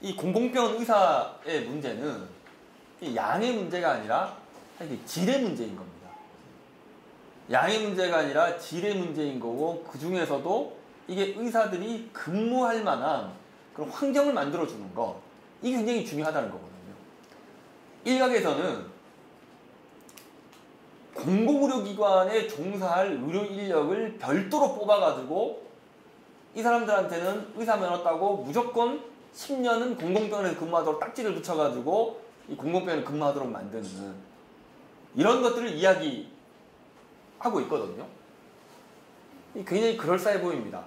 이 공공병원 의사의 문제는 이 양의 문제가 아니라 질의 문제인 겁니다. 양의 문제가 아니라 질의 문제인 거고, 그 중에서도 이게 의사들이 근무할 만한 그런 환경을 만들어주는 거, 이게 굉장히 중요하다는 거거든요. 일각에서는 공공의료기관에 종사할 의료 인력을 별도로 뽑아가지고 이 사람들한테는 의사 면허 따고 무조건 10년은 공공병원에서 근무하도록 딱지를 붙여가지고 이 공공병원에 근무하도록 만드는 이런 것들을 이야기하고 있거든요. 굉장히 그럴싸해 보입니다.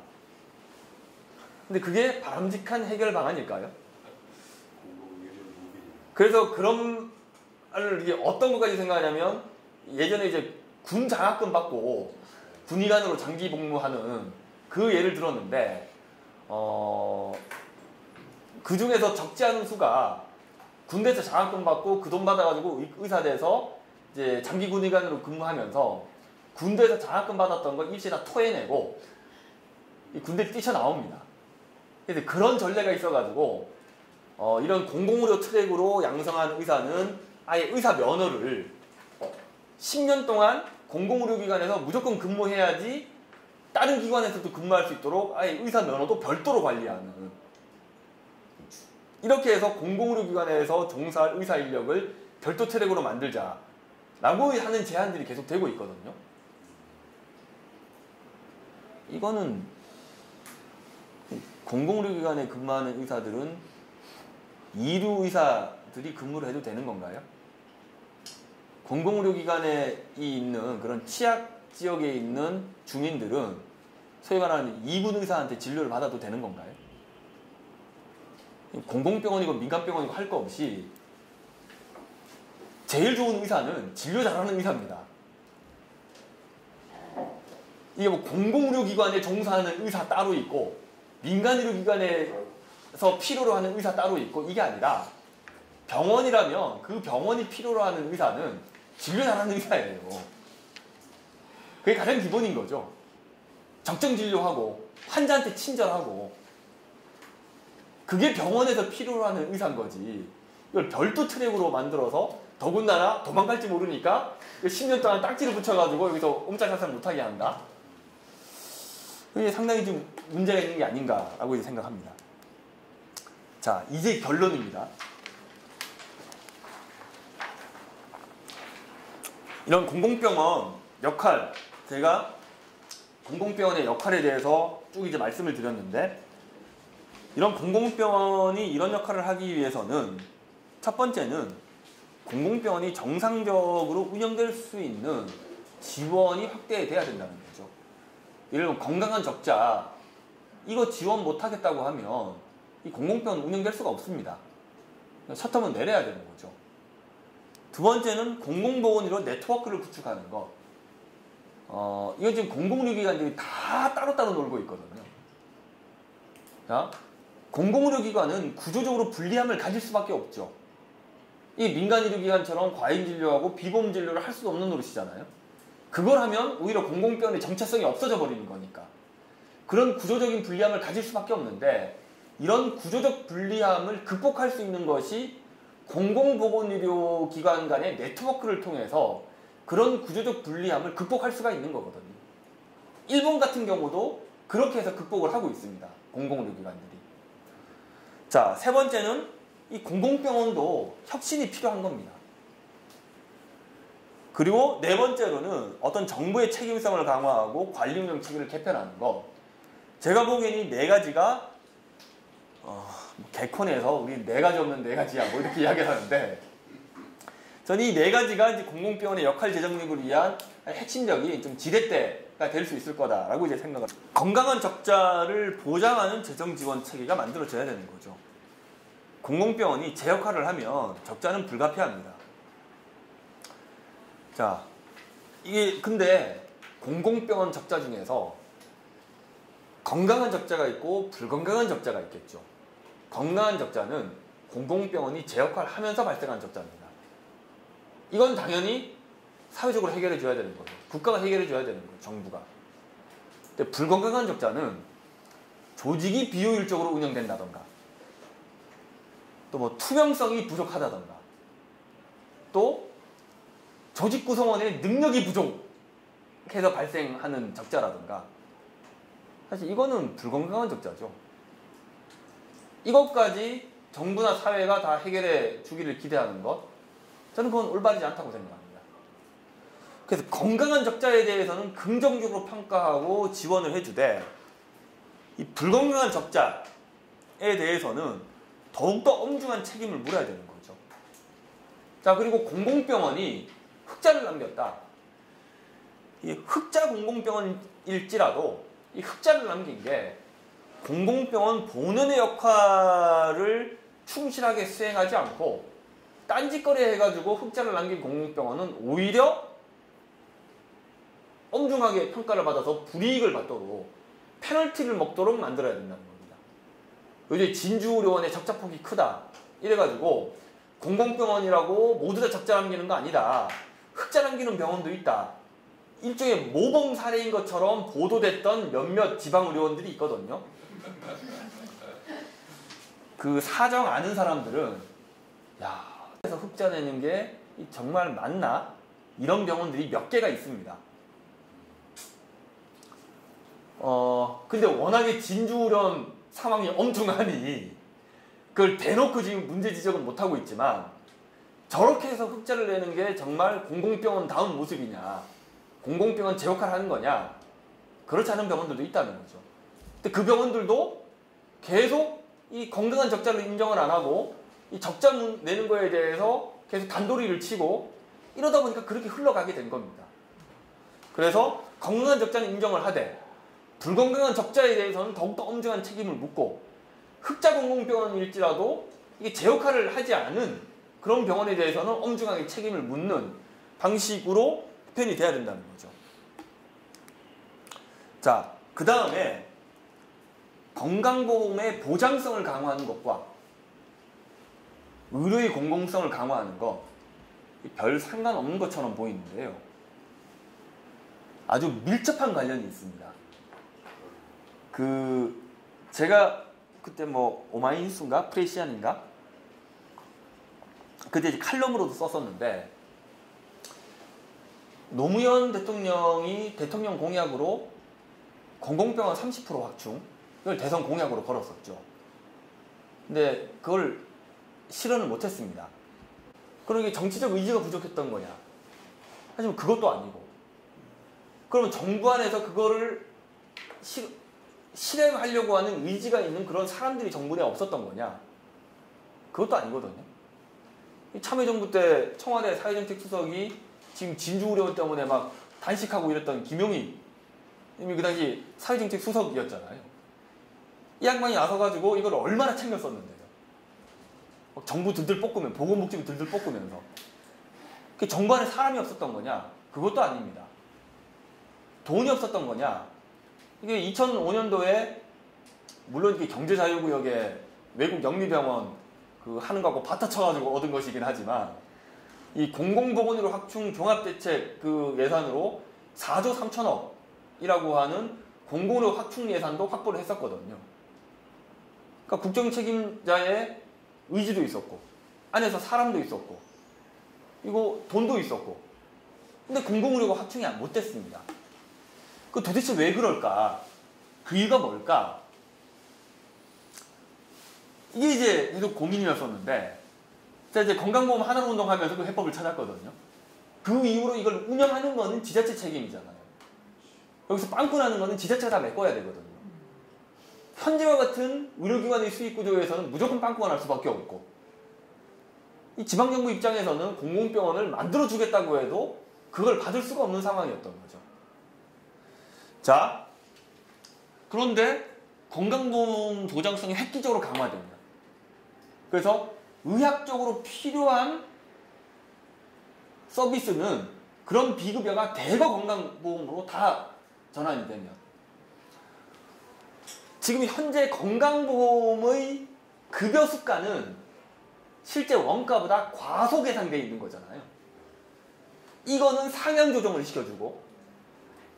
근데 그게 바람직한 해결 방안일까요? 그래서 그런 이게 어떤 것까지 생각하냐면, 예전에 이제 군 장학금 받고 군의관으로 장기 복무하는 그 예를 들었는데, 그 중에서 적지 않은 수가 군대에서 장학금 받고 그 돈 받아가지고 의사 돼서 이제 장기 군의관으로 근무하면서 군대에서 장학금 받았던 걸 일시 다 토해내고 이 군대에 뛰쳐나옵니다. 그래서 그런 전례가 있어가지고 이런 공공의료 트랙으로 양성한 의사는 아예 의사 면허를 10년 동안 공공의료기관에서 무조건 근무해야지 다른 기관에서도 근무할 수 있도록 아예 의사 면허도 별도로 관리하는, 이렇게 해서 공공의료기관에서 종사할 의사 인력을 별도 트랙으로 만들자라고 하는 제안들이 계속 되고 있거든요. 이거는 공공의료기관에 근무하는 의사들은 이류 의사들이 근무를 해도 되는 건가요? 공공의료기관에 있는 그런 취약 지역에 있는 주민들은 소위 말하는 2군 의사한테 진료를 받아도 되는 건가요? 공공병원이고 민간병원이고 할 거 없이 제일 좋은 의사는 진료 잘하는 의사입니다. 이게 뭐 공공의료기관에 종사하는 의사 따로 있고 민간의료기관에서 필요로 하는 의사 따로 있고, 이게 아니라 병원이라면 그 병원이 필요로 하는 의사는 진료 잘하는 의사예요. 그게 가장 기본인 거죠. 적정 진료하고 환자한테 친절하고, 그게 병원에서 필요로 하는 의사인 거지. 이걸 별도 트랙으로 만들어서 더군다나 도망갈지 모르니까 10년 동안 딱지를 붙여가지고 여기서 옴짝달싹 못하게 한다. 그게 상당히 좀 문제가 있는 게 아닌가라고 이제 생각합니다. 자, 이제 결론입니다. 이런 공공병원 역할, 제가 공공병원의 역할에 대해서 쭉 이제 말씀을 드렸는데, 이런 공공병원이 이런 역할을 하기 위해서는 첫 번째는 공공병원이 정상적으로 운영될 수 있는 지원이 확대돼야 된다는 거죠. 예를 들면 건강한 적자, 이거 지원 못하겠다고 하면 이 공공병원 운영될 수가 없습니다. 셔터문 내려야 되는 거죠. 두 번째는 공공보건의료 네트워크를 구축하는 것. 이건 지금 공공의료기관들이 다 따로따로 놀고 있거든요. 자, 공공의료기관은 구조적으로 불리함을 가질 수밖에 없죠. 이 민간의료기관처럼 과잉진료하고 비보험진료를 할 수도 없는 노릇이잖아요. 그걸 하면 오히려 공공병원의 정체성이 없어져 버리는 거니까. 그런 구조적인 불리함을 가질 수밖에 없는데, 이런 구조적 불리함을 극복할 수 있는 것이 공공보건의료기관 간의 네트워크를 통해서 그런 구조적 불리함을 극복할 수가 있는 거거든요. 일본 같은 경우도 그렇게 해서 극복을 하고 있습니다. 공공의료기관들이. 자, 세 번째는 이 공공병원도 혁신이 필요한 겁니다. 그리고 네 번째로는 어떤 정부의 책임성을 강화하고 관리운영 체계를 개편하는 거. 제가 보기엔 이 네 가지가 개콘에서 우리 네 가지 없는 네 가지야 뭐 이렇게 이야기를 하는데, 저는 이 네 가지가 이제 공공병원의 역할 재정립을 위한 핵심적인 좀 지렛대가 될 수 있을 거다라고 이제 생각을. 건강한 적자를 보장하는 재정 지원 체계가 만들어져야 되는 거죠. 공공병원이 제 역할을 하면 적자는 불가피합니다. 자, 이게 근데 공공병원 적자 중에서 건강한 적자가 있고 불건강한 적자가 있겠죠. 건강한 적자는 공공병원이 제 역할을 하면서 발생한 적자입니다. 이건 당연히 사회적으로 해결해 줘야 되는 거죠. 국가가 해결해 줘야 되는 거죠. 정부가. 근데 불건강한 적자는 조직이 비효율적으로 운영된다던가, 또 뭐 투명성이 부족하다던가, 또 조직 구성원의 능력이 부족해서 발생하는 적자라던가, 사실 이거는 불건강한 적자죠. 이것까지 정부나 사회가 다 해결해 주기를 기대하는 것, 저는 그건 올바르지 않다고 생각합니다. 그래서 건강한 적자에 대해서는 긍정적으로 평가하고 지원을 해주되, 이 불건강한 적자에 대해서는 더욱더 엄중한 책임을 물어야 되는 거죠. 자, 그리고 공공병원이 흑자를 남겼다. 이 흑자 공공병원일지라도 이 흑자를 남긴 게 공공병원 본연의 역할을 충실하게 수행하지 않고 딴짓거리 해가지고 흑자를 남긴 공공병원은 오히려 엄중하게 평가를 받아서 불이익을 받도록 페널티를 먹도록 만들어야 된다는 겁니다. 요즘 진주의료원의 적자폭이 크다 이래가지고 공공병원이라고 모두 다 적자 남기는 거 아니다, 흑자 남기는 병원도 있다, 일종의 모범 사례인 것처럼 보도됐던 몇몇 지방의료원들이 있거든요. 그 사정 아는 사람들은 야, 그래서 흑자 내는 게 정말 맞나? 이런 병원들이 몇 개가 있습니다. 근데 워낙에 진주의료원 상황이 엄중하니 그걸 대놓고 지금 문제 지적은 못하고 있지만, 저렇게 해서 흑자를 내는 게 정말 공공병원 다운 모습이냐, 공공병원 제 역할을 하는 거냐, 그렇지 않은 병원들도 있다는 거죠. 근데 그 병원들도 계속 이 건강한 적자를 인정을 안 하고 이 적자 내는 거에 대해서 계속 단도리를 치고 이러다 보니까 그렇게 흘러가게 된 겁니다. 그래서 건강한 적자는 인정을 하되 불건강한 적자에 대해서는 더욱더 엄중한 책임을 묻고, 흑자 공공병원일지라도 이게 제 역할을 하지 않은 그런 병원에 대해서는 엄중하게 책임을 묻는 방식으로 표현이 돼야 된다는 거죠. 자, 그 다음에 건강보험의 보장성을 강화하는 것과 의료의 공공성을 강화하는 것, 별 상관없는 것처럼 보이는데요. 아주 밀접한 관련이 있습니다. 제가 그때 뭐 오마이뉴스인가 프레시안인가 그때 이제 칼럼으로도 썼었는데, 노무현 대통령이 대통령 공약으로 공공병원 30% 확충, 이걸 대선 공약으로 걸었었죠. 근데 그걸 실현을 못했습니다. 그럼 이게 정치적 의지가 부족했던 거냐? 하지만 그것도 아니고, 그러면 정부 안에서 그거를 실행하려고 하는 의지가 있는 그런 사람들이 정부 내에 없었던 거냐? 그것도 아니거든요. 참여정부 때 청와대 사회정책 수석이 지금 진주의료원 때문에 막 단식하고 이랬던 김용희 님이 그 당시 사회정책 수석이었잖아요. 이 양반이 나서가지고 이걸 얼마나 챙겼었는데요. 정부 들들 볶으면, 보건복지부 들들 볶으면서. 그 정부 안에 사람이 없었던 거냐? 그것도 아닙니다. 돈이 없었던 거냐? 이게 2005년도에 물론 이게 경제자유구역에 외국 영리병원 하는 거하고 바타 쳐가지고 얻은 것이긴 하지만, 이 공공보건의료 확충 종합대책 예산으로 4조 3천억이라고 하는 공공의료 확충 예산도 확보를 했었거든요. 그러니까 국정책임자의 의지도 있었고, 안에서 사람도 있었고, 이거 돈도 있었고, 근데 공공의료가 확충이 못 됐습니다. 그 도대체 왜 그럴까? 그 이유가 뭘까? 이게 이제 계속 고민이었었는데, 제가 이제 건강보험 하나로 운동하면서 그 해법을 찾았거든요. 그 이후로 이걸 운영하는 거는 지자체 책임이잖아요. 여기서 빵꾸 나는 거는 지자체가 다 메꿔야 되거든요. 현재와 같은 의료기관의 수익 구조에서는 무조건 빵꾸가 날 수밖에 없고, 이 지방정부 입장에서는 공공병원을 만들어주겠다고 해도 그걸 받을 수가 없는 상황이었던 거죠. 자, 그런데 건강보험 보장성이 획기적으로 강화됩니다. 그래서 의학적으로 필요한 서비스는 그런 비급여가 대거 건강보험으로 다 전환이 되면, 지금 현재 건강보험의 급여 수가는 실제 원가보다 과소 계상되어 있는 거잖아요. 이거는 상향 조정을 시켜주고,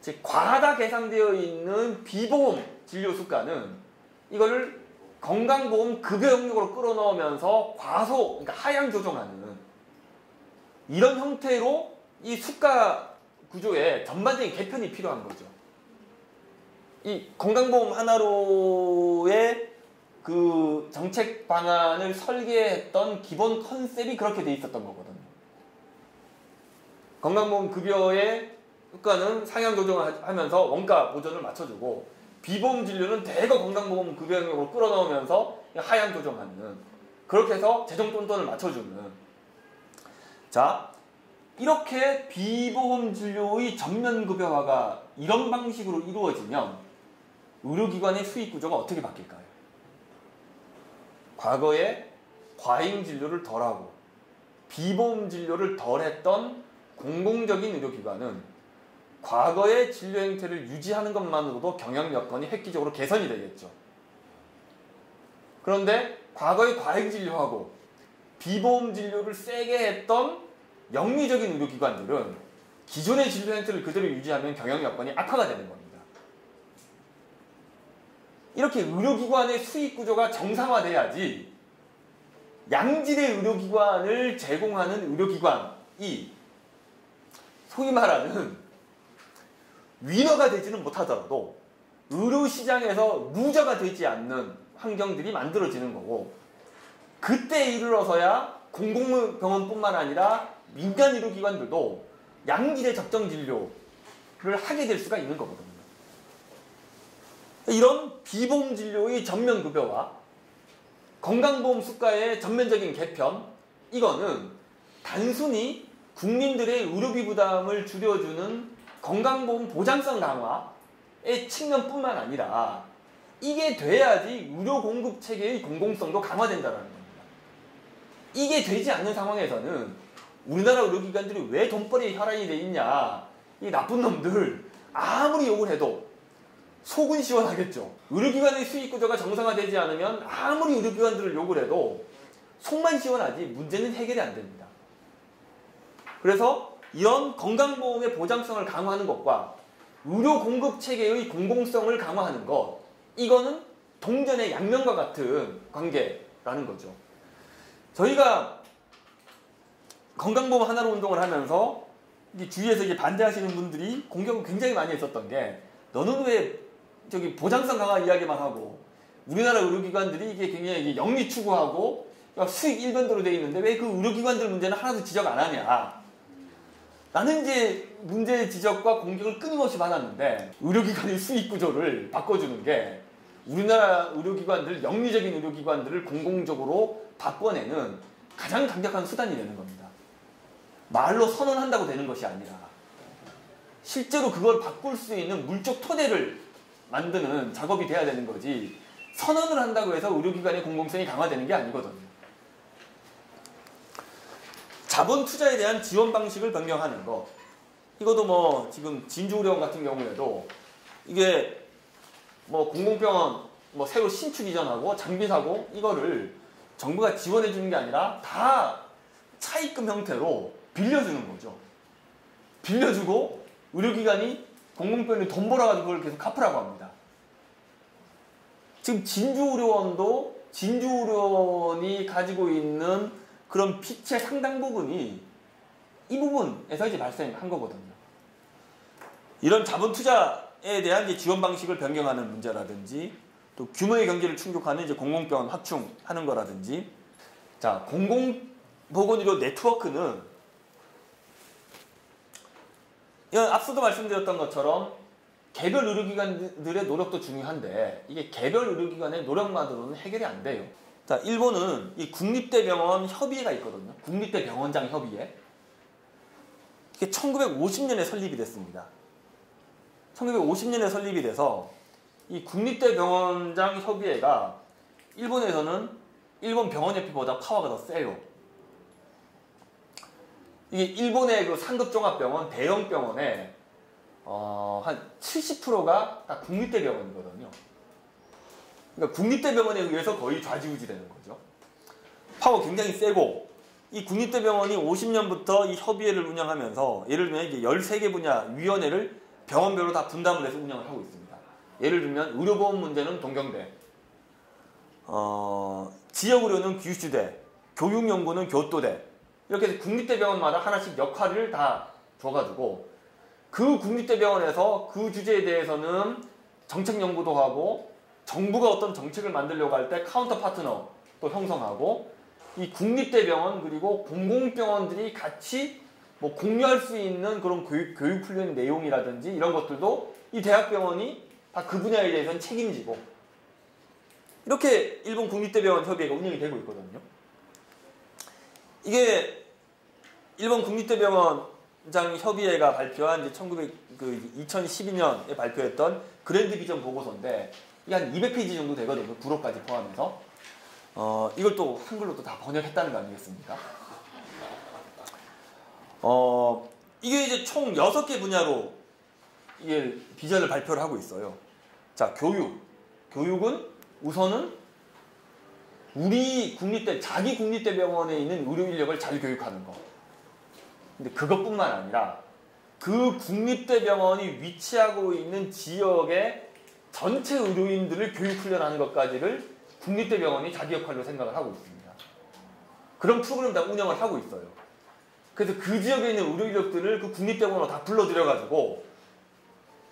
즉 과다 계상되어 있는 비보험 진료 수가는 이거를 건강보험 급여 영역으로 끌어넣으면서 과소, 그러니까 하향 조정하는 이런 형태로 이 수가 구조의 전반적인 개편이 필요한 거죠. 이 건강보험 하나로의 그 정책 방안을 설계했던 기본 컨셉이 그렇게 돼 있었던 거거든요. 건강보험 급여의 효과는 상향 조정을 하면서 원가 보전을 맞춰주고, 비보험 진료는 대거 건강보험 급여 영역으로 끌어넣으면서 하향 조정하는, 그렇게 해서 재정 돈돈을 맞춰주는. 자, 이렇게 비보험 진료의 전면 급여화가 이런 방식으로 이루어지면 의료기관의 수익 구조가 어떻게 바뀔까요? 과거에 과잉 진료를 덜하고 비보험 진료를 덜했던 공공적인 의료기관은 과거의 진료 행태를 유지하는 것만으로도 경영 여건이 획기적으로 개선이 되겠죠. 그런데 과거에 과잉 진료하고 비보험 진료를 세게 했던 영리적인 의료기관들은 기존의 진료 행태를 그대로 유지하면 경영 여건이 악화가 되는 겁니다. 이렇게 의료기관의 수익 구조가 정상화돼야지 양질의 의료기관을 제공하는 의료기관이 소위 말하는 위너가 되지는 못하더라도 의료시장에서 루저가 되지 않는 환경들이 만들어지는 거고, 그때 이르러서야 공공병원뿐만 아니라 민간 의료기관들도 양질의 적정 진료를 하게 될 수가 있는 거거든요. 이런 비보험 진료의 전면 급여와 건강보험 수가의 전면적인 개편, 이거는 단순히 국민들의 의료비 부담을 줄여주는 건강보험 보장성 강화의 측면뿐만 아니라 이게 돼야지 의료 공급 체계의 공공성도 강화된다는 겁니다. 이게 되지 않는 상황에서는 우리나라 의료기관들이 왜 돈벌이에 혈안이 돼 있냐, 이 나쁜 놈들 아무리 욕을 해도 속은 시원하겠죠. 의료기관의 수익 구조가 정상화되지 않으면 아무리 의료기관들을 욕을 해도 속만 시원하지 문제는 해결이 안 됩니다. 그래서 이런 건강보험의 보장성을 강화하는 것과 의료 공급 체계의 공공성을 강화하는 것, 이거는 동전의 양면과 같은 관계라는 거죠. 저희가 건강보험 하나로 운동을 하면서 주위에서 이게 반대하시는 분들이 공격을 굉장히 많이 했었던 게, 너는 왜 저기 보장성 강화 이야기만 하고 우리나라 의료기관들이 이게 굉장히 영리 추구하고 수익 일변도로 돼 있는데 왜 그 의료기관들 문제는 하나도 지적 안 하냐, 라는 이제 문제 지적과 공격을 끊임없이 받았는데, 의료기관의 수익 구조를 바꿔주는 게 우리나라 의료기관들, 영리적인 의료기관들을 공공적으로 바꿔내는 가장 강력한 수단이 되는 겁니다. 말로 선언한다고 되는 것이 아니라 실제로 그걸 바꿀 수 있는 물적 토대를 만드는 작업이 돼야 되는 거지, 선언을 한다고 해서 의료기관의 공공성이 강화되는 게 아니거든요. 자본 투자에 대한 지원 방식을 변경하는 것, 이것도 뭐 지금 진주의료원 같은 경우에도 이게 뭐 공공병원 뭐 새로 신축 이전하고 장비 사고 이거를 정부가 지원해 주는 게 아니라 다 차입금 형태로 빌려주는 거죠. 빌려주고 의료기관이 공공병원에 돈 벌어가지고 그걸 계속 갚으라고 합니다. 지금 진주의료원도 진주의료원이 가지고 있는 그런 빚의 상당 부분이 이 부분에서 이제 발생한 거거든요. 이런 자본 투자에 대한 이제 지원 방식을 변경하는 문제라든지, 또 규모의 경제를 충족하는 이제 공공병원 확충하는 거라든지. 자, 공공보건의료 네트워크는 앞서도 말씀드렸던 것처럼 개별 의료기관들의 노력도 중요한데, 이게 개별 의료기관의 노력만으로는 해결이 안 돼요. 자, 일본은 이 국립대병원 협의회가 있거든요. 국립대병원장 협의회. 이게 1950년에 설립이 됐습니다. 1950년에 설립이 돼서 이 국립대병원장 협의회가 일본에서는 일본 병원협회보다 파워가 더 세요. 이게 일본의 그 상급종합병원, 대형병원의 한 70%가 다 국립대병원이거든요. 그러니까 국립대병원에 의해서 거의 좌지우지 되는 거죠. 파워 굉장히 세고, 이 국립대병원이 50년부터 이 협의회를 운영하면서, 예를 들면 이게 13개 분야 위원회를 병원별로 다 분담을 해서 운영을 하고 있습니다. 예를 들면 의료보험 문제는 동경대, 지역의료는 귀주대, 교육연구는 교토대, 이렇게 해서 국립대병원마다 하나씩 역할을 다 줘가지고 그 국립대병원에서 그 주제에 대해서는 정책 연구도 하고 정부가 어떤 정책을 만들려고 할 때 카운터 파트너 또 형성하고 이 국립대병원 그리고 공공병원들이 같이 뭐 공유할 수 있는 그런 교육 훈련 내용이라든지 이런 것들도 이 대학병원이 다 그 분야에 대해서는 책임지고 이렇게 일본 국립대병원 협의회가 운영이 되고 있거든요. 이게 일본 국립대병원장 협의회가 발표한 이제 2012년에 발표했던 그랜드 비전 보고서인데 이게 한 200페이지 정도 되거든요. 부록까지 포함해서. 이걸 또 한글로 또 다 번역했다는 거 아니겠습니까? 이게 이제 총 6개 분야로 이게 비전을 발표를 하고 있어요. 자, 교육은 우선은 우리 자기 국립대병원에 있는 의료 인력을 잘 교육하는 거. 근데 그것뿐만 아니라 그 국립대병원이 위치하고 있는 지역의 전체 의료인들을 교육 훈련하는 것까지를 국립대병원이 자기 역할로 생각을 하고 있습니다. 그런 프로그램 다 운영을 하고 있어요. 그래서 그 지역에 있는 의료 인력들을 그 국립대병원으로 다 불러들여가지고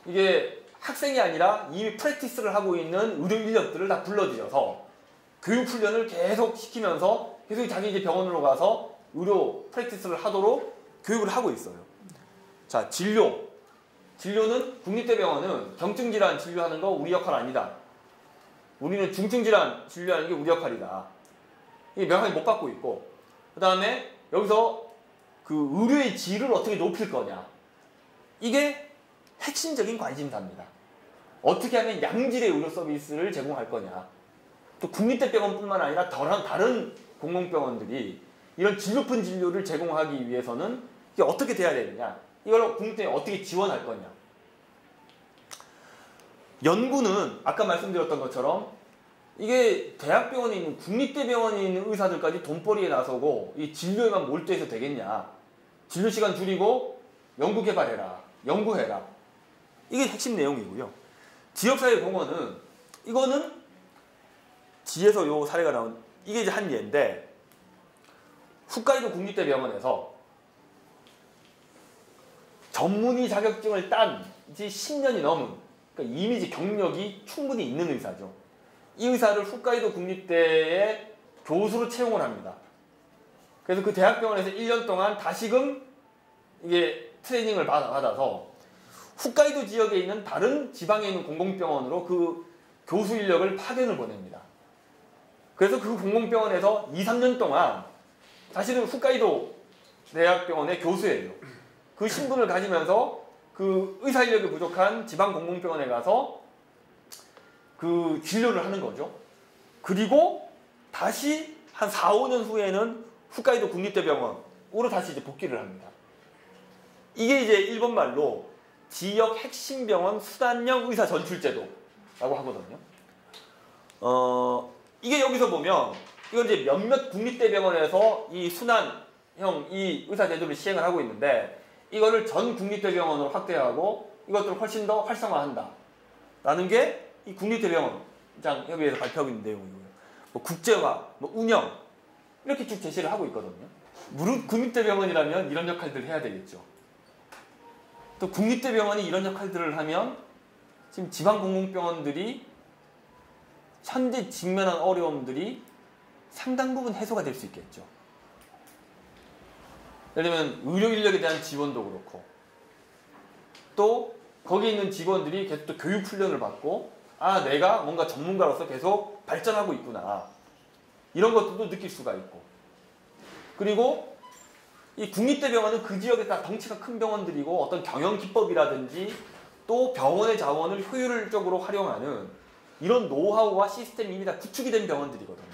이게 학생이 아니라 이미 프랙티스를 하고 있는 의료 인력들을 다 불러들여서 교육 훈련을 계속 시키면서 계속 자기 이제 병원으로 가서 의료 프랙티스를 하도록 교육을 하고 있어요. 자, 진료는 국립대병원은 경증질환 진료하는 거 우리 역할 아니다. 우리는 중증질환 진료하는 게 우리 역할이다. 이게 명확히 못 받고 있고, 그 다음에 여기서 그 의료의 질을 어떻게 높일 거냐. 이게 핵심적인 관심사입니다. 어떻게 하면 양질의 의료 서비스를 제공할 거냐. 또 국립대병원뿐만 아니라 다른 공공병원들이 이런 질 높은 진료를 제공하기 위해서는 이게 어떻게 돼야 되느냐. 이걸 국립대병원이 어떻게 지원할 거냐. 연구는 아까 말씀드렸던 것처럼 이게 대학병원에 있는 국립대병원에 있는 의사들까지 돈벌이에 나서고 이 진료에만 몰두해서 되겠냐. 진료 시간 줄이고 연구 개발해라. 연구해라. 이게 핵심 내용이고요. 지역사회 공헌은 이거는 지에서 요 사례가 나온 이게 이제 한 예인데 홋카이도 국립대병원에서 전문의 자격증을 딴 지 10년이 넘은 그러니까 이미지 경력이 충분히 있는 의사죠. 이 의사를 홋카이도 국립대에 교수로 채용을 합니다. 그래서 그 대학병원에서 1년 동안 다시금 이게 트레이닝을 받아서 홋카이도 지역에 있는 다른 지방에 있는 공공병원으로 그 교수 인력을 파견을 보냅니다. 그래서 그 공공병원에서 2, 3년 동안 사실은 홋카이도 대학병원의 교수예요. 그 신분을 가지면서 그 의사 인력이 부족한 지방 공공병원에 가서 그 진료를 하는 거죠. 그리고 다시 한 4, 5년 후에는 홋카이도 국립대병원으로 다시 이제 복귀를 합니다. 이게 이제 일본 말로 지역 핵심 병원 수단형 의사 전출제도라고 하거든요. 이게 여기서 보면 이건 이제 몇몇 국립대병원에서 이 순환형 이 의사 제도를 시행을 하고 있는데 이거를 전 국립대병원으로 확대하고 이것들을 훨씬 더 활성화한다. 라는 게 이 국립대병원장 협의회에서 발표하고 있는 내용이고요. 뭐 국제화, 뭐 운영 이렇게 쭉 제시를 하고 있거든요. 무릇 국립대병원이라면 이런 역할들을 해야 되겠죠. 또 국립대병원이 이런 역할들을 하면 지금 지방공공병원들이 현재 직면한 어려움들이 상당 부분 해소가 될 수 있겠죠. 예를 들면 의료 인력에 대한 지원도 그렇고 또 거기 있는 직원들이 계속 또 교육 훈련을 받고 아 내가 뭔가 전문가로서 계속 발전하고 있구나 이런 것들도 느낄 수가 있고 그리고 이 국립대병원은 그 지역에 다 덩치가 큰 병원들이고 어떤 경영 기법이라든지 또 병원의 자원을 효율적으로 활용하는 이런 노하우와 시스템이 이미 다 구축이 된 병원들이거든요.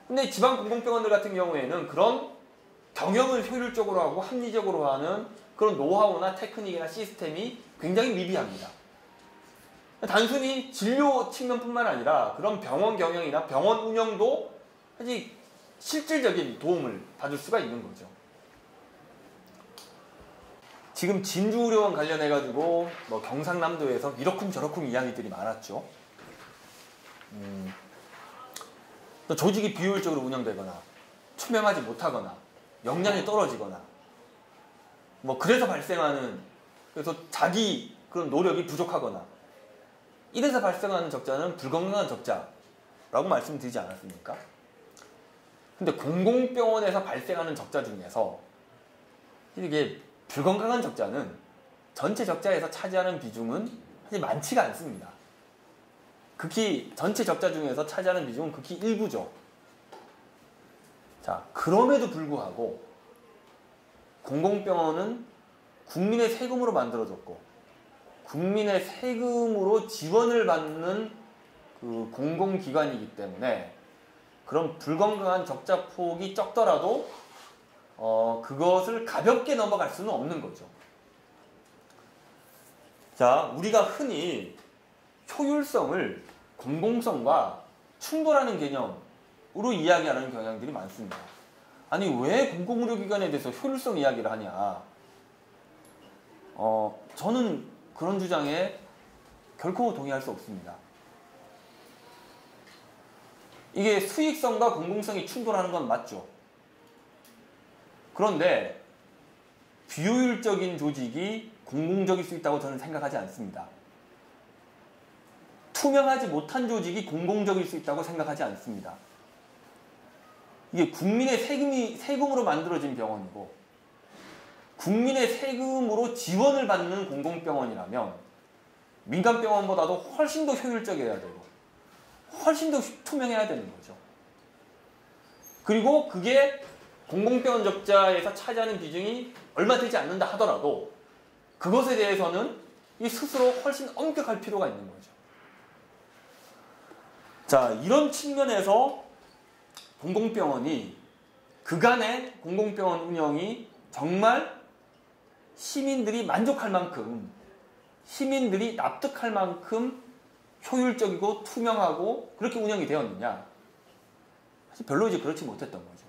근데 지방 공공병원들 같은 경우에는 그런 경영을 효율적으로 하고 합리적으로 하는 그런 노하우나 테크닉이나 시스템이 굉장히 미비합니다. 단순히 진료 측면뿐만 아니라 그런 병원 경영이나 병원 운영도 아직 실질적인 도움을 받을 수가 있는 거죠. 지금 진주의료원 관련해가지고 뭐 경상남도에서 이러쿵저러쿵 이야기들이 많았죠. 또 조직이 비효율적으로 운영되거나 투명하지 못하거나 역량이 떨어지거나 뭐 그래서 발생하는 그래서 자기 그런 노력이 부족하거나 이래서 발생하는 적자는 불건강한 적자라고 말씀드리지 않았습니까? 근데 공공병원에서 발생하는 적자 중에서 이게 불건강한 적자는 전체 적자에서 차지하는 비중은 사실 많지가 않습니다. 극히 전체 적자 중에서 차지하는 비중은 극히 일부죠. 자, 그럼에도 불구하고 공공병원은 국민의 세금으로 만들어졌고 국민의 세금으로 지원을 받는 그 공공기관이기 때문에 그런 불건강한 적자 폭이 적더라도 그것을 가볍게 넘어갈 수는 없는 거죠. 자, 우리가 흔히 효율성을 공공성과 충돌하는 개념으로 이야기하는 경향들이 많습니다. 아니, 왜 공공의료기관에 대해서 효율성 이야기를 하냐? 저는 그런 주장에 결코 동의할 수 없습니다. 이게 수익성과 공공성이 충돌하는 건 맞죠. 그런데 비효율적인 조직이 공공적일 수 있다고 저는 생각하지 않습니다. 투명하지 못한 조직이 공공적일 수 있다고 생각하지 않습니다. 이게 국민의 세금으로 만들어진 병원이고 국민의 세금으로 지원을 받는 공공병원이라면 민간병원보다도 훨씬 더 효율적이어야 되고 훨씬 더 투명해야 되는 거죠. 그리고 그게 공공병원 적자에서 차지하는 비중이 얼마 되지 않는다 하더라도 그것에 대해서는 이 스스로 훨씬 엄격할 필요가 있는 거죠. 자, 이런 측면에서 공공병원이 그간의 공공병원 운영이 정말 시민들이 만족할 만큼 시민들이 납득할 만큼 효율적이고 투명하고 그렇게 운영이 되었느냐? 사실 별로 이제 그렇지 못했던 거죠.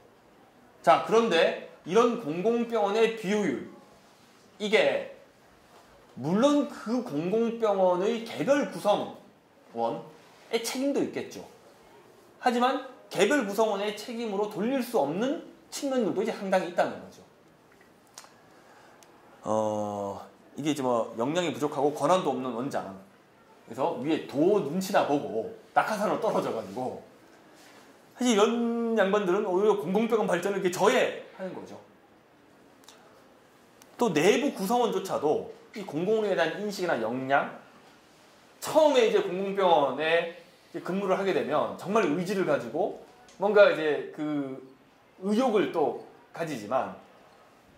자, 그런데 이런 공공병원의 비효율, 이게 물론 그 공공병원의 개별 구성원의 책임도 있겠죠. 하지만 개별 구성원의 책임으로 돌릴 수 없는 측면들도 이제 상당히 있다는 거죠. 이게 이제 뭐 역량이 부족하고 권한도 없는 원장, 그래서 위에 도 눈치나 보고 낙하산으로 떨어져가지고 사실 이런 양반들은 오히려 공공병원 발전을 이렇게 저해하는 거죠. 또 내부 구성원조차도 이 공공의료에 대한 인식이나 역량, 처음에 이제 공공병원에 이제 근무를 하게 되면 정말 의지를 가지고 뭔가 이제 그 의욕을 또 가지지만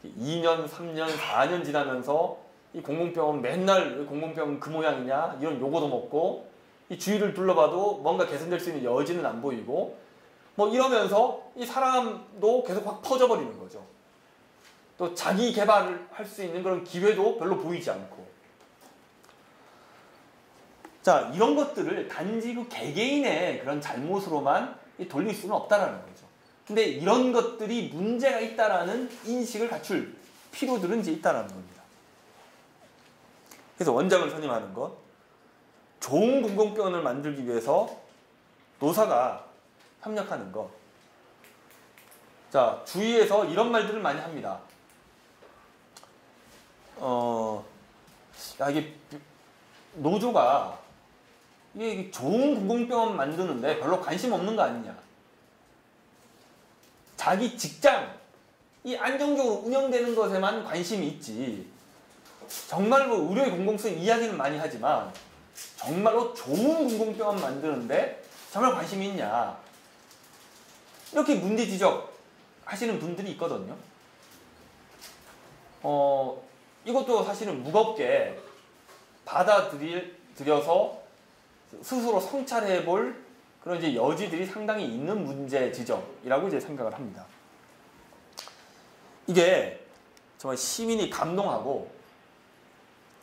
2년, 3년, 4년 지나면서 이 공공병원 맨날 왜 공공병원 그 모양이냐 이런 요거도 먹고 이 주위를 둘러봐도 뭔가 개선될 수 있는 여지는 안 보이고 뭐 이러면서 이 사람도 계속 확 퍼져버리는 거죠. 또 자기 개발을 할 수 있는 그런 기회도 별로 보이지 않고. 자, 이런 것들을 단지 그 개개인의 그런 잘못으로만 돌릴 수는 없다라는 거죠. 근데 이런 것들이 문제가 있다라는 인식을 갖출 필요들은 이제 있다라는 겁니다. 그래서 원장을 선임하는 것, 좋은 공공병원을 만들기 위해서 노사가 협력하는 것. 자, 주위에서 이런 말들을 많이 합니다. 이게 노조가 이게 좋은 공공병원 만드는데 별로 관심 없는 거 아니냐. 자기 직장이 안정적으로 운영되는 것에만 관심이 있지. 정말로 의료의 공공성 이야기는 많이 하지만 정말로 좋은 공공병원 만드는데 정말 관심이 있냐. 이렇게 문제 지적하시는 분들이 있거든요. 이것도 사실은 무겁게 받아들여서 스스로 성찰해 볼 그런 이제 여지들이 상당히 있는 문제 지적이라고 이제 생각을 합니다. 이게 정말 시민이 감동하고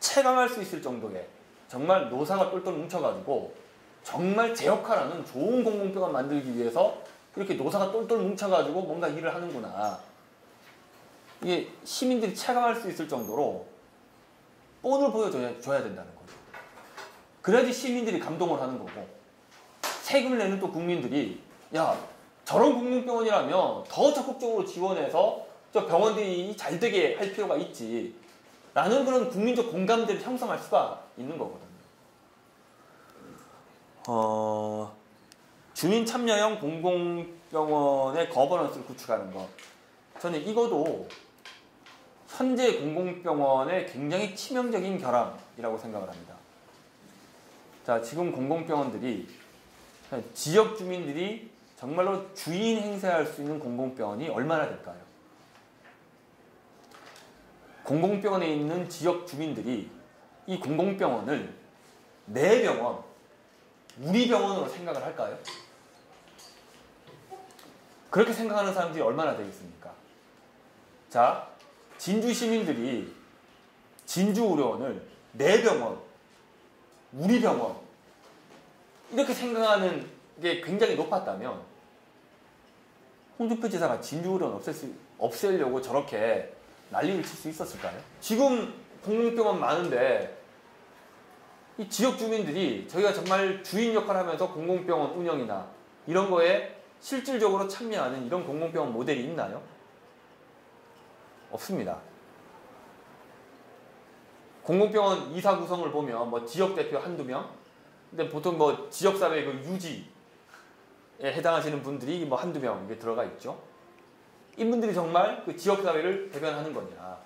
체감할 수 있을 정도의 정말 노사가 똘똘 뭉쳐가지고 정말 제 역할하는 좋은 공공병원 만들기 위해서 이렇게 노사가 똘똘 뭉쳐가지고 뭔가 일을 하는구나. 이게 시민들이 체감할 수 있을 정도로 뻔을 보여줘야 된다는 거죠. 그래야지 시민들이 감동을 하는 거고 세금을 내는 또 국민들이 야, 저런 공공병원이라면 더 적극적으로 지원해서 저 병원들이 잘 되게 할 필요가 있지 라는 그런 국민적 공감대를 형성할 수가 있는 거거든요. 주민 참여형 공공병원의 거버넌스를 구축하는 것, 저는 이것도 현재 공공병원의 굉장히 치명적인 결함이라고 생각을 합니다. 자, 지금 공공병원들이 지역 주민들이 정말로 주인 행세할 수 있는 공공병원이 얼마나 될까요? 공공병원에 있는 지역 주민들이 이 공공병원을 내 병원, 우리 병원으로 생각을 할까요? 그렇게 생각하는 사람들이 얼마나 되겠습니까? 자, 진주 시민들이 진주의료원을 내 병원, 우리 병원 이렇게 생각하는 게 굉장히 높았다면 홍준표 지사가 진주의료원 없애려고 저렇게 난리를 칠 수 있었을까요? 지금 공공병원 많은데 이 지역 주민들이 저희가 정말 주인 역할을 하면서 공공병원 운영이나 이런 거에 실질적으로 참여하는 이런 공공병원 모델이 있나요? 없습니다. 공공병원 이사 구성을 보면 뭐 지역대표 한두 명, 근데 보통 뭐 지역사회 그 유지에 해당하시는 분들이 뭐 한두 명 이게 들어가 있죠. 이분들이 정말 그 지역사회를 대변하는 거냐.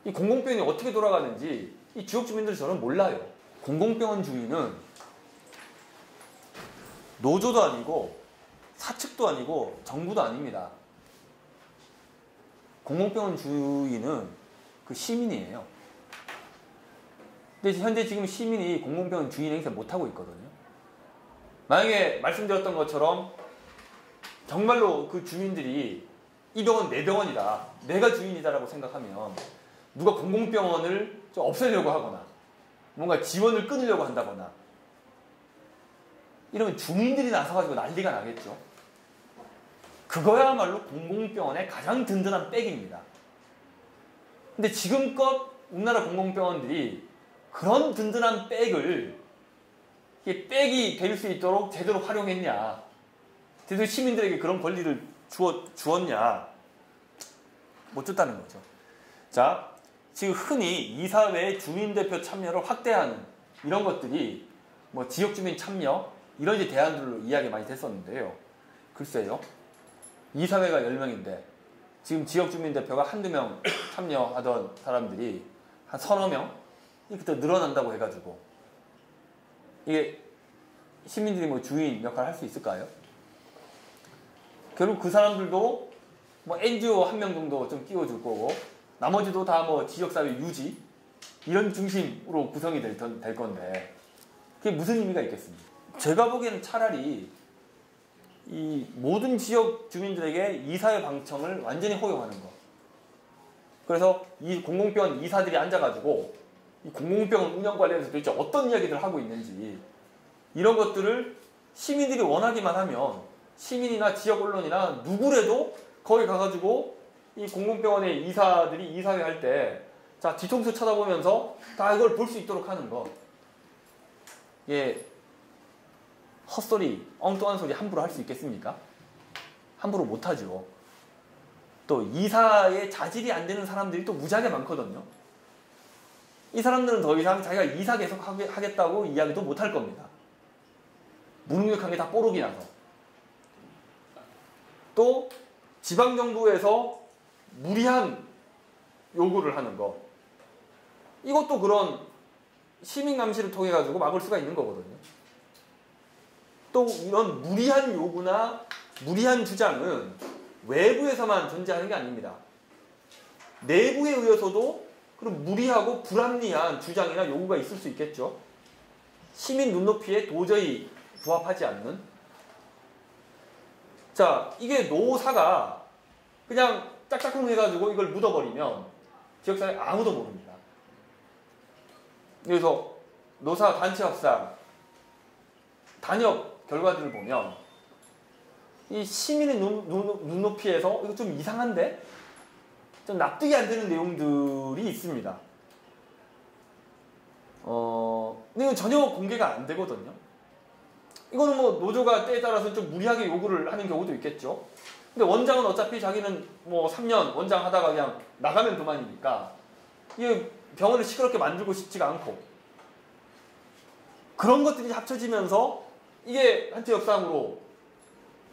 이 공공병원이 어떻게 돌아가는지 이 지역 주민들이 저는 몰라요. 공공병원 주인은 노조도 아니고 사측도 아니고 정부도 아닙니다. 공공병원 주인은 그 시민이에요. 근데 현재 지금 시민이 공공병원 주인 행세 못하고 있거든요. 만약에 말씀드렸던 것처럼 정말로 그 주민들이 이 병원 내 병원이다, 내가 주인이다라고 생각하면 누가 공공병원을 좀 없애려고 하거나 뭔가 지원을 끊으려고 한다거나 이러면 주민들이 나서가지고 난리가 나겠죠. 그거야말로 공공병원의 가장 든든한 백입니다. 근데 지금껏 우리나라 공공병원들이 그런 든든한 백을 이게 백이 될 수 있도록 제대로 활용했냐, 제대로 시민들에게 그런 권리를 주었냐, 못 줬다는 거죠. 자, 지금 흔히 이사회의 주민대표 참여를 확대하는 이런 것들이 뭐 지역주민 참여 이런 이제 대안들로 이야기 많이 됐었는데요. 글쎄요, 이사회가 10명인데 지금 지역주민대표가 한두 명 참여하던 사람들이 한 서너 명 이렇게 더 늘어난다고 해가지고 이게 시민들이 뭐 주인 역할을 할 수 있을까요? 결국 그 사람들도 뭐 NGO 한 명 정도 좀 끼워줄 거고 나머지도 다 뭐 지역사회 유지 이런 중심으로 구성이 될 건데 그게 무슨 의미가 있겠습니까? 제가 보기에는 차라리 이 모든 지역 주민들에게 이사회 방청을 완전히 허용하는 거. 그래서 이 공공병원 이사들이 앉아가지고 이 공공병원 운영 관련해서 도대체 어떤 이야기들을 하고 있는지 이런 것들을 시민들이 원하기만 하면 시민이나 지역 언론이나 누구래도 거기 가가지고 이 공공병원의 이사들이 이사회 할 때 자 뒤통수 쳐다보면서 다 이걸 볼 수 있도록 하는 거. 예, 헛소리, 엉뚱한 소리 함부로 할 수 있겠습니까? 함부로 못하죠. 또 이사에 자질이 안 되는 사람들이 또 무지하게 많거든요. 이 사람들은 더 이상 자기가 이사 계속 하겠다고 이야기도 못할 겁니다. 무능력한 게 다 뽀록이 나서. 또 지방정부에서 무리한 요구를 하는 거. 이것도 그런 시민감시를 통해 가지고 막을 수가 있는 거거든요. 또 이런 무리한 요구나 무리한 주장은 외부에서만 존재하는 게 아닙니다. 내부에 의해서도 그런 무리하고 불합리한 주장이나 요구가 있을 수 있겠죠. 시민 눈높이에 도저히 부합하지 않는. 자, 이게 노사가 그냥 짝짝꿍 해가지고 이걸 묻어버리면 지역사회 아무도 모릅니다. 그래서 노사 단체 협상 단협 결과들을 보면 이 시민의 눈높이에서 이거 좀 이상한데? 좀 납득이 안 되는 내용들이 있습니다. 근데 이건 전혀 공개가 안 되거든요. 이거는 뭐 노조가 때에 따라서 좀 무리하게 요구를 하는 경우도 있겠죠. 근데 원장은 어차피 자기는 뭐 3년 원장 하다가 그냥 나가면 그만이니까 이 병원을 시끄럽게 만들고 싶지가 않고 그런 것들이 합쳐지면서 이게 한태협상으로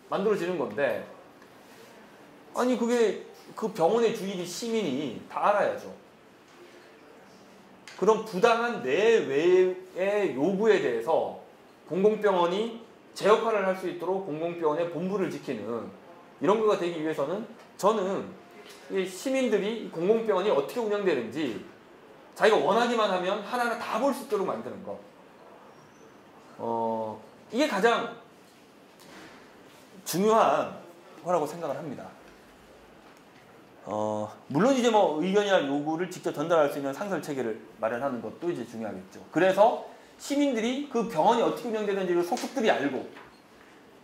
만들어지는 건데 아니 그게 그 병원의 주인이 시민이 다 알아야죠. 그런 부당한 내외의 요구에 대해서 공공병원이 제 역할을 할 수 있도록 공공병원의 본부를 지키는 이런 거가 되기 위해서는 저는 이 시민들이 공공병원이 어떻게 운영되는지 자기가 원하기만 하면 하나하나 다 볼 수 있도록 만드는 거. 이게 가장 중요한 거라고 생각을 합니다. 물론 이제 뭐 의견이나 요구를 직접 전달할 수 있는 상설 체계를 마련하는 것도 이제 중요하겠죠. 그래서 시민들이 그 병원이 어떻게 운영되는지를 속속들이 알고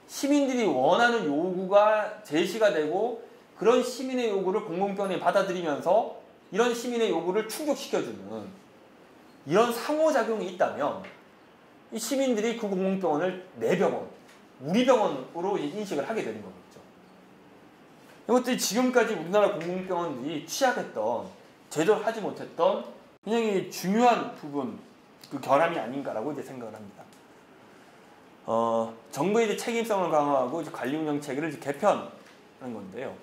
시민들이 원하는 요구가 제시가 되고 그런 시민의 요구를 공공병원이 받아들이면서 이런 시민의 요구를 충족시켜주는 이런 상호작용이 있다면 이 시민들이 그 공공병원을 내 병원, 우리 병원으로 인식을 하게 되는 거겠죠. 이것들이 지금까지 우리나라 공공병원들이 취약했던, 제대로 하지 못했던 굉장히 중요한 부분, 그 결함이 아닌가라고 이제 생각을 합니다. 정부의 이제 책임성을 강화하고 이제 관리 운영 체계를 이제 개편하는 건데요.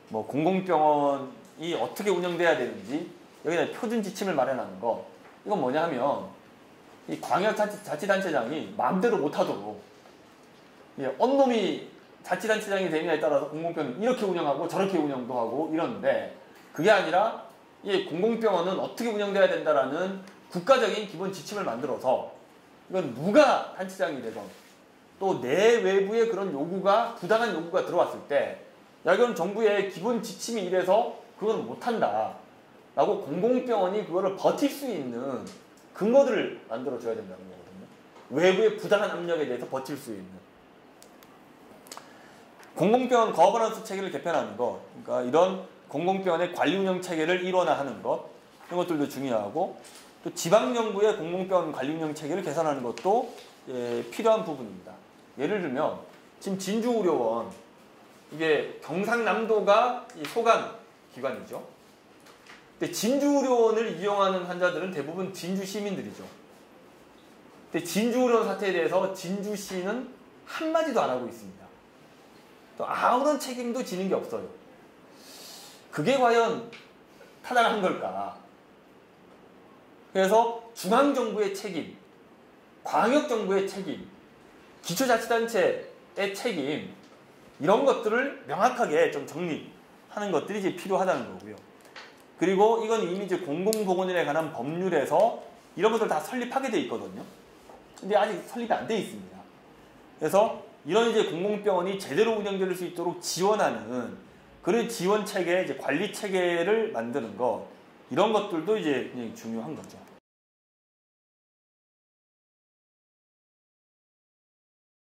뭐 공공병원이 어떻게 운영돼야 되는지 여기다 표준 지침을 마련하는 거. 이건 뭐냐 하면 이 광역자치단체장이 마음대로 못하도록 언놈이 자치단체장이 되느냐에 따라서 공공병원은 이렇게 운영하고 저렇게 운영도 하고 이러는데 그게 아니라 이 공공병원은 어떻게 운영돼야 된다라는 국가적인 기본 지침을 만들어서 이건 누가 단체장이 되건 또 내 외부의 그런 요구가 부당한 요구가 들어왔을 때 야 이건 정부의 기본 지침이 이래서 그건 못한다 라고 공공병원이 그거를 버틸 수 있는 근거들을 만들어줘야 된다는 거거든요. 외부의 부당한 압력에 대해서 버틸 수 있는 공공병원 거버넌스 체계를 개편하는 것, 그러니까 이런 공공병원의 관리 운영 체계를 일원화하는 것, 이런 것들도 중요하고 또 지방정부의 공공병원 관리 운영 체계를 개선하는 것도 필요한 부분입니다. 예를 들면 지금 진주의료원 이게 경상남도가 소관 기관이죠. 근데 진주의료원을 이용하는 환자들은 대부분 진주 시민들이죠. 근데 진주의료원 사태에 대해서 진주시는 한마디도 안 하고 있습니다. 또 아무런 책임도 지는 게 없어요. 그게 과연 타당한 걸까? 그래서 중앙정부의 책임, 광역정부의 책임, 기초자치단체의 책임 이런 것들을 명확하게 좀 정립하는 것들이 이제 필요하다는 거고요. 그리고 이건 이미 이제 공공보건에 관한 법률에서 이런 것들 다 설립하게 돼 있거든요. 근데 아직 설립이 안 돼 있습니다. 그래서 이런 이제 공공병원이 제대로 운영될 수 있도록 지원하는 그런 지원 체계, 이제 관리 체계를 만드는 것 이런 것들도 이제 굉장히 중요한 거죠.